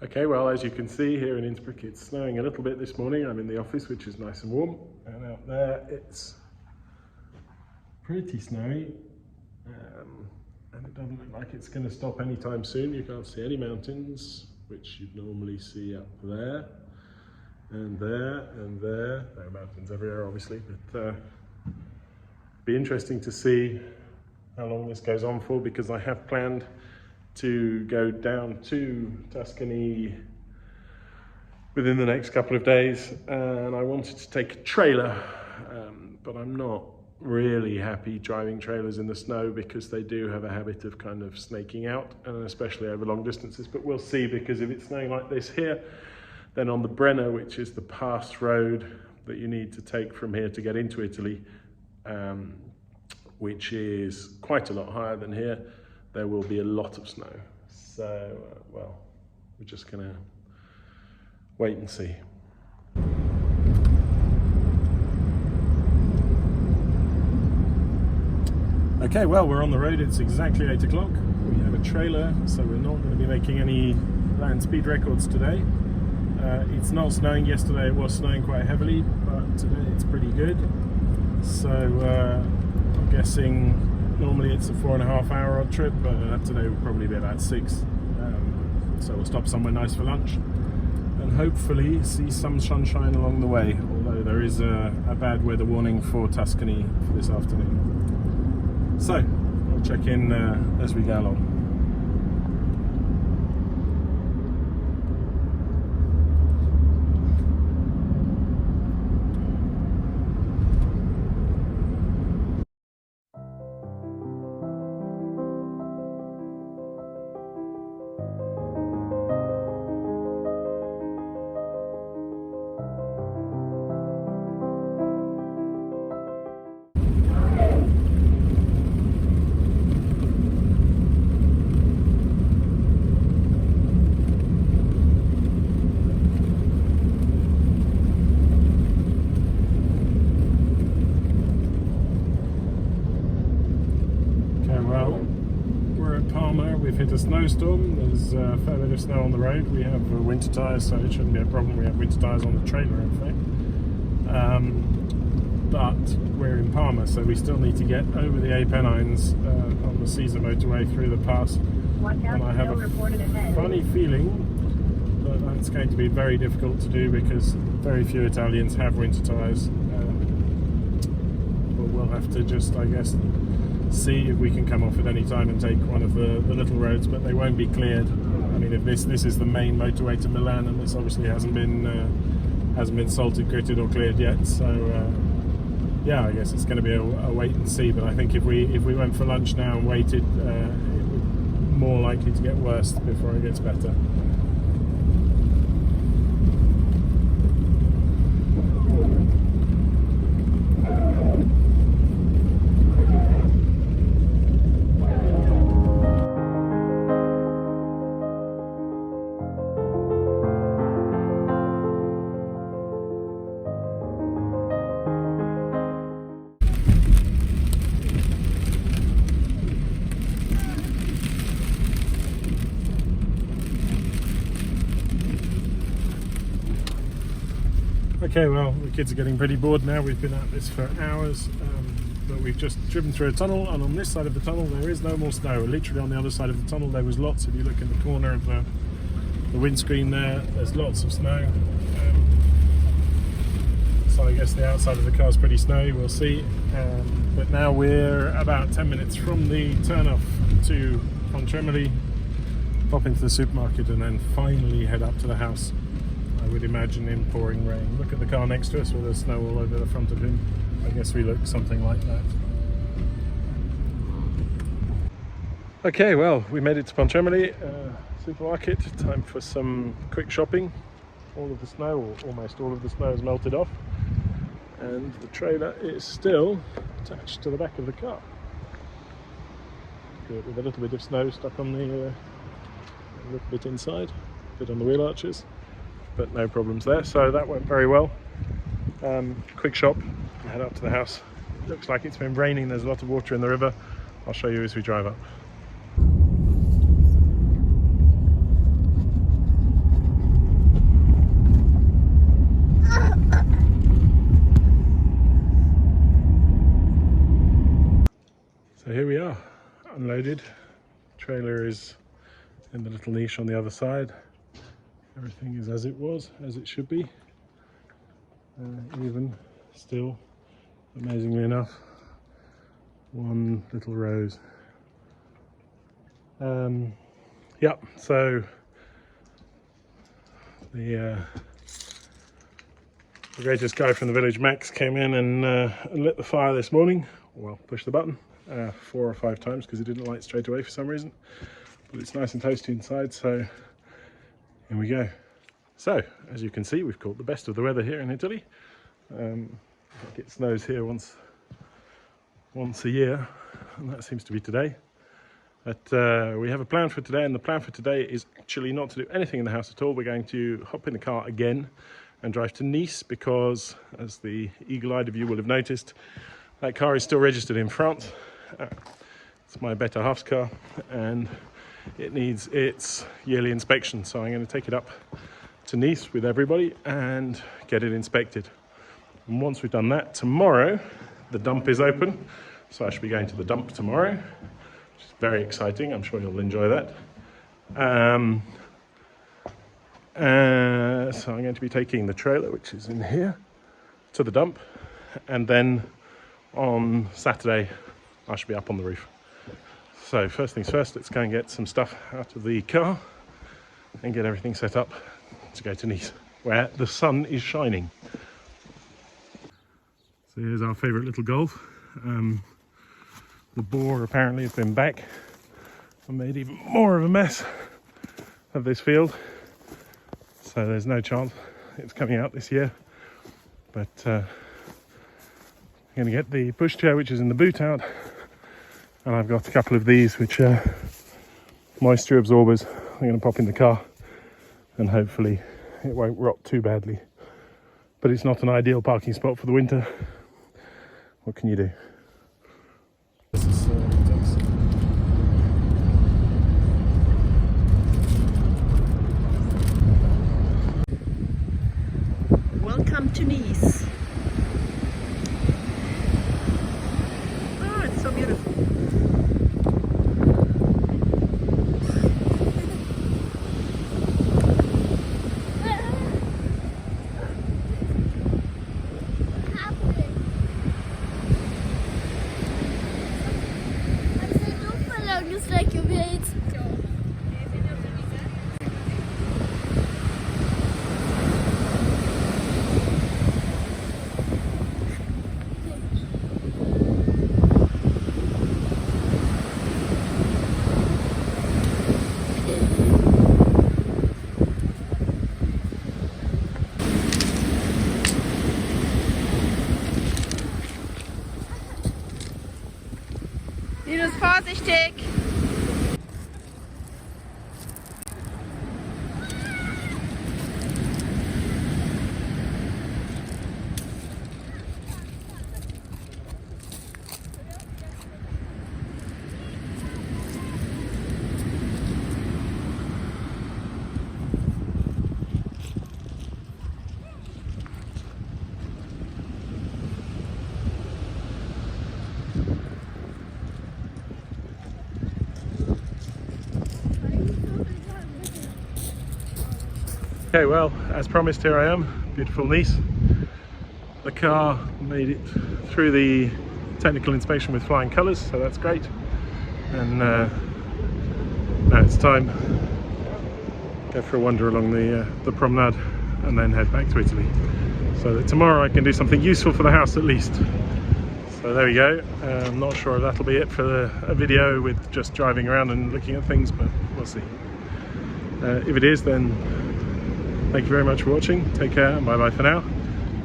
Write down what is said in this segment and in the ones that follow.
Okay, well, as you can see here in Innsbruck, it's snowing a little bit this morning. I'm in the office, which is nice and warm, and out there it's pretty snowy, and it doesn't look like it's going to stop anytime soon. You can't see any mountains, which you'd normally see up there, and there, and there. There are mountains everywhere, obviously, but be interesting to see how long this goes on for, because I have planned to go down to Tuscany within the next couple of days, and I wanted to take a trailer, but I'm not really happy driving trailers in the snow because they do have a habit of kind of snaking out, and especially over long distances. But we'll see, because if it's snowing like this here, then on the Brenner, which is the pass road that you need to take from here to get into Italy, which is quite a lot higher than here, there will be a lot of snow. So, well, we're just gonna wait and see. Okay, well, we're on the road. It's exactly 8 o'clock. We have a trailer, so we're not going to be making any land speed records today. It's not snowing. Yesterday it was snowing quite heavily, but today it's pretty good. So I'm guessing normally it's a 4.5 hour road trip, but today will probably be about 6. So we'll stop somewhere nice for lunch and hopefully see some sunshine along the way, although there is a bad weather warning for Tuscany for this afternoon. So we'll check in as we go along. We've hit a snowstorm. There's a fair bit of snow on the road. We have winter tyres, so it shouldn't be a problem. We have winter tyres on the trailer, in fact. But we're in Parma, so we still need to get over the Apennines on the Caesar motorway through the pass. And I have a funny feeling that that's going to be very difficult to do because very few Italians have winter tyres. But we'll have to just, I guess, see if we can come off at any time and take one of the little roads, but they won't be cleared. I mean, if this is the main motorway to Milan, and this obviously hasn't been salted, gritted, or cleared yet. So yeah, I guess it's going to be a wait and see. But I think if we went for lunch now and waited, it would more likely to get worse before it gets better. Okay, well, the kids are getting pretty bored now. We've been at this for hours, but we've just driven through a tunnel, and on this side of the tunnel there is no more snow. Literally on the other side of the tunnel there was lots. If you look in the corner of the windscreen there's lots of snow. So I guess the outside of the car is pretty snowy, we'll see. But now we're about 10 minutes from the turn-off to Pontremoli, pop into the supermarket, and then finally head up to the house. I would imagine in pouring rain. Look at the car next to us with the snow all over the front of him. I guess we look something like that. Okay, well, we made it to Pontremoli supermarket. Time for some quick shopping. All of the snow, or almost all of the snow, has melted off, and the trailer is still attached to the back of the car. Good, with a little bit of snow stuck on the a little bit inside, a bit on the wheel arches, but no problems there, so that went very well. Quick shop and head up to the house. It looks like it's been raining, there's a lot of water in the river. I'll show you as we drive up. So here we are, unloaded. Trailer is in the little niche on the other side. Everything is as it was, as it should be. Even still, amazingly enough, one little rose. Yep, so the greatest guy from the village, Max, came in and lit the fire this morning. Well, pushed the button 4 or 5 times because he didn't light straight away for some reason. But it's nice and toasty inside, so here we go. So, as you can see, we've caught the best of the weather here in Italy. It snows here once a year, and that seems to be today. But we have a plan for today, and the plan for today is actually not to do anything in the house at all. We're going to hop in the car again and drive to Nice because, as the eagle-eyed of you will have noticed, that car is still registered in France. It's my better half's car, and it needs its yearly inspection. So I'm going to take it up to Nice with everybody and get it inspected. And once we've done that, tomorrow the dump is open. So I should be going to the dump tomorrow, which is very exciting. I'm sure you'll enjoy that. So I'm going to be taking the trailer, which is in here, to the dump. And then on Saturday, I should be up on the roof. So first things first, let's go and get some stuff out of the car and get everything set up to go to Nice, where the sun is shining. So here's our favourite little golf. The boar apparently has been back and made even more of a mess of this field. So there's no chance it's coming out this year. But I'm going to get the pushchair, which is in the boot, out. And I've got a couple of these, which are moisture absorbers. I'm going to pop in the car and hopefully it won't rot too badly. But it's not an ideal parking spot for the winter. What can you do? Welcome to Nice. Oh, it's so beautiful. Linus, vorsichtig! Okay, well, as promised, here I am, beautiful Nice. The car made it through the technical inspection with flying colours, so that's great. And now it's time to go for a wander along the promenade and then head back to Italy. So that tomorrow I can do something useful for the house at least. So there we go. I'm not sure if that'll be it for a video with just driving around and looking at things, but we'll see. If it is, then thank you very much for watching. Take care and bye bye for now.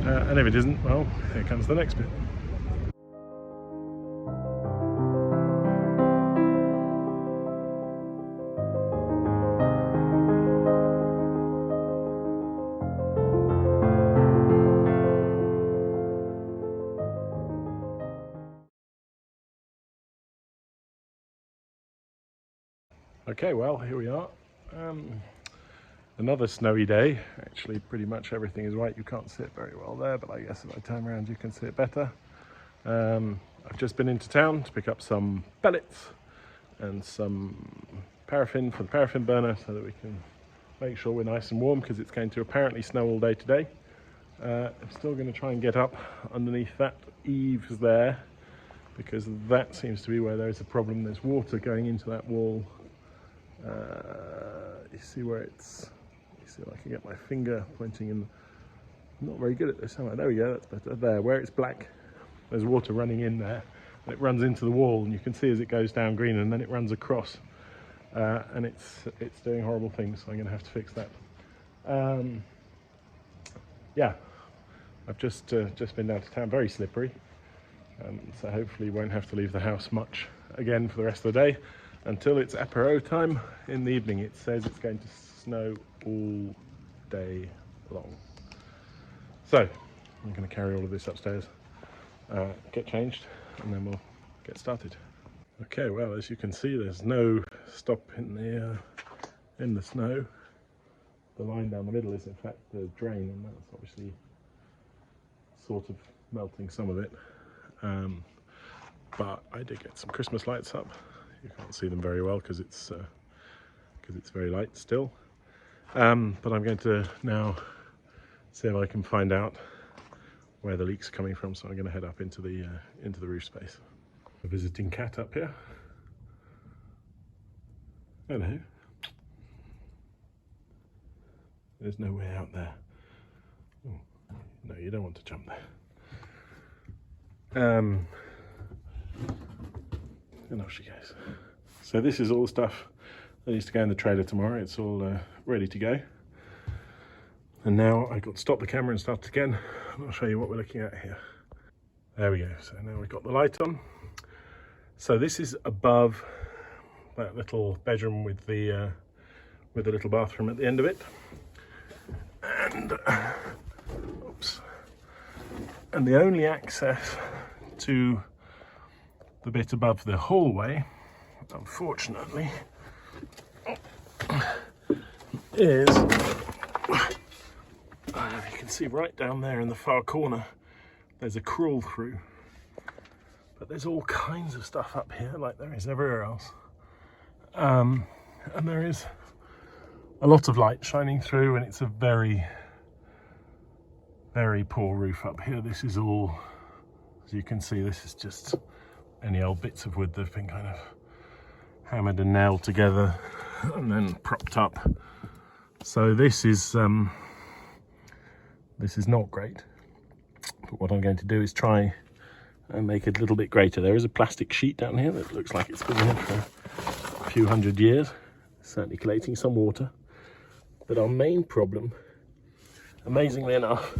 And if it isn't, well, here comes the next bit. Okay, well, here we are. Another snowy day. Actually, pretty much everything is white. You can't see it very well there, but I guess if I turn around you can see it better. I've just been into town to pick up some pellets and some paraffin for the paraffin burner so that we can make sure we're nice and warm, because it's going to apparently snow all day today. I'm still going to try and get up underneath that eaves there, because that seems to be where there is a problem. There's water going into that wall. You see where it's, you see if I can get my finger pointing in. I'm not very good at this, am I? There we go, that's better. There, where it's black, there's water running in there, and it runs into the wall, and you can see as it goes down green, and then it runs across, and it's doing horrible things, so I'm going to have to fix that. Yeah, I've just been down to town, very slippery, so hopefully won't have to leave the house much again for the rest of the day until it's apéro time in the evening. It says it's going to snow all day long. So I'm going to carry all of this upstairs, get changed, and then we'll get started. Okay, well, as you can see, there's no stop in the snow. The line down the middle is in fact the drain, and that's obviously sort of melting some of it. But I did get some Christmas lights up. You can't see them very well because it's very light still. But I'm going to now see if I can find out where the leaks are coming from. So I'm going to head up into the roof space. A visiting cat up here. Hello. There's no way out there. Oh, no, you don't want to jump there. And off she goes. So this is all the stuff that needs to go in the trailer tomorrow. It's all ready to go. And now I've got to stop the camera and start again. And I'll show you what we're looking at here. There we go. So now we've got the light on. So this is above that little bedroom with the little bathroom at the end of it. And oops. And the only access to the bit above the hallway, unfortunately, is you can see right down there in the far corner there's a crawl through, but there's all kinds of stuff up here like there is everywhere else, and there is a lot of light shining through, and it's a very, very poor roof up here. This is all, as you can see, this is just any old bits of wood that have been kind of hammered and nailed together and then propped up. So this is not great. But what I'm going to do is try and make it a little bit greater. There is a plastic sheet down here that looks like it's been here for a few hundred years, certainly collating some water. But our main problem, amazingly enough,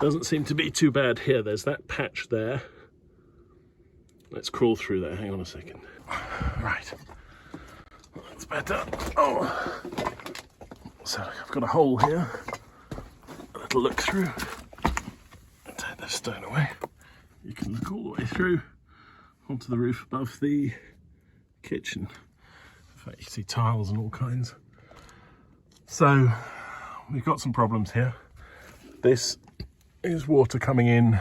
doesn't seem to be too bad here. There's that patch there. Let's crawl through there. Hang on a second. Right. That's better. Oh. So I've got a hole here. A little look through. Take the stone away. You can look all the way through onto the roof above the kitchen. In fact, you see tiles and all kinds. So we've got some problems here. This is water coming in.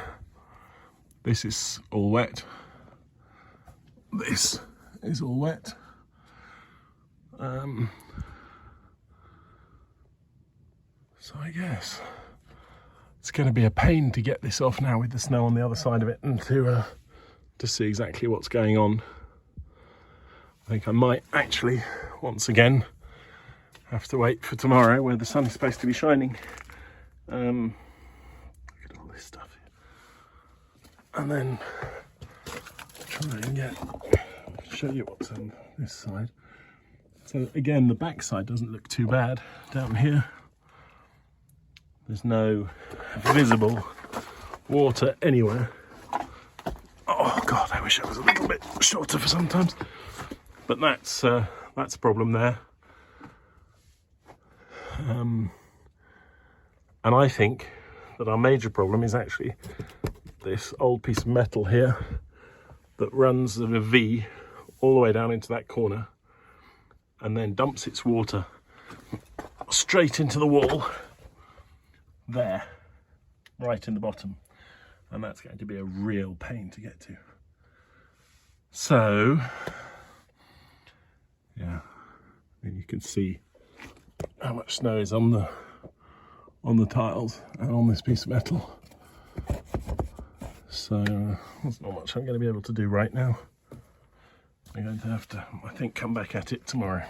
This is all wet. This is all wet. So I guess it's going to be a pain to get this off now with the snow on the other side of it, and to see exactly what's going on. I think I might actually, once again, have to wait for tomorrow where the sun is supposed to be shining. Look at all this stuff here. And then try and show you what's on this side. So again, the back side doesn't look too bad. Down here, there's no visible water anywhere. Oh God, I wish I was a little bit shorter for sometimes. But that's a problem there. And I think that our major problem is actually this old piece of metal here that runs at a V all the way down into that corner and then dumps its water straight into the wall there, right in the bottom. and that's going to be a real pain to get to. So, yeah, and you can see how much snow is on the tiles and on this piece of metal. So there's not much I'm going to be able to do right now. I'm going to have to, I think, come back at it tomorrow.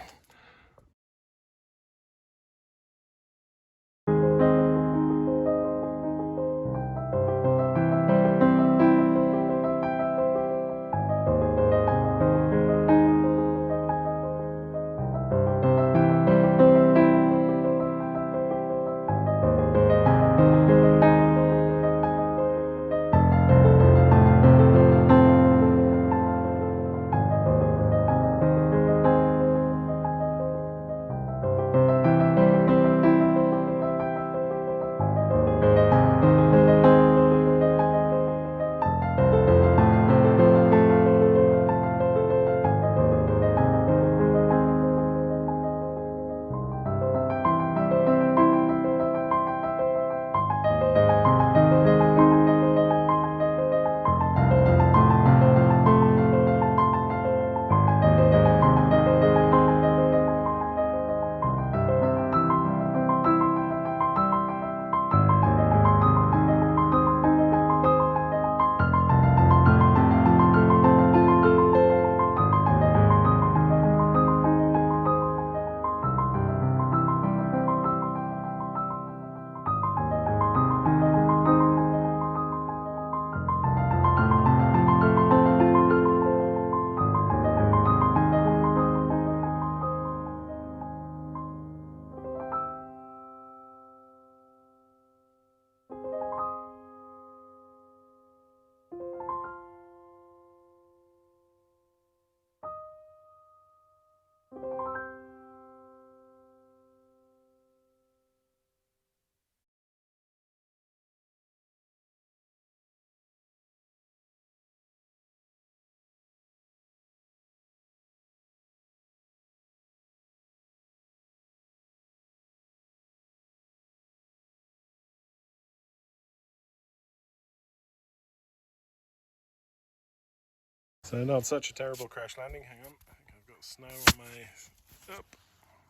So not such a terrible crash landing. Hang on, I think I've got snow on my... Up.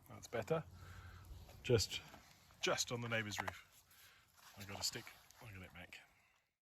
That's better. Just on the neighbour's roof. I've got a stick.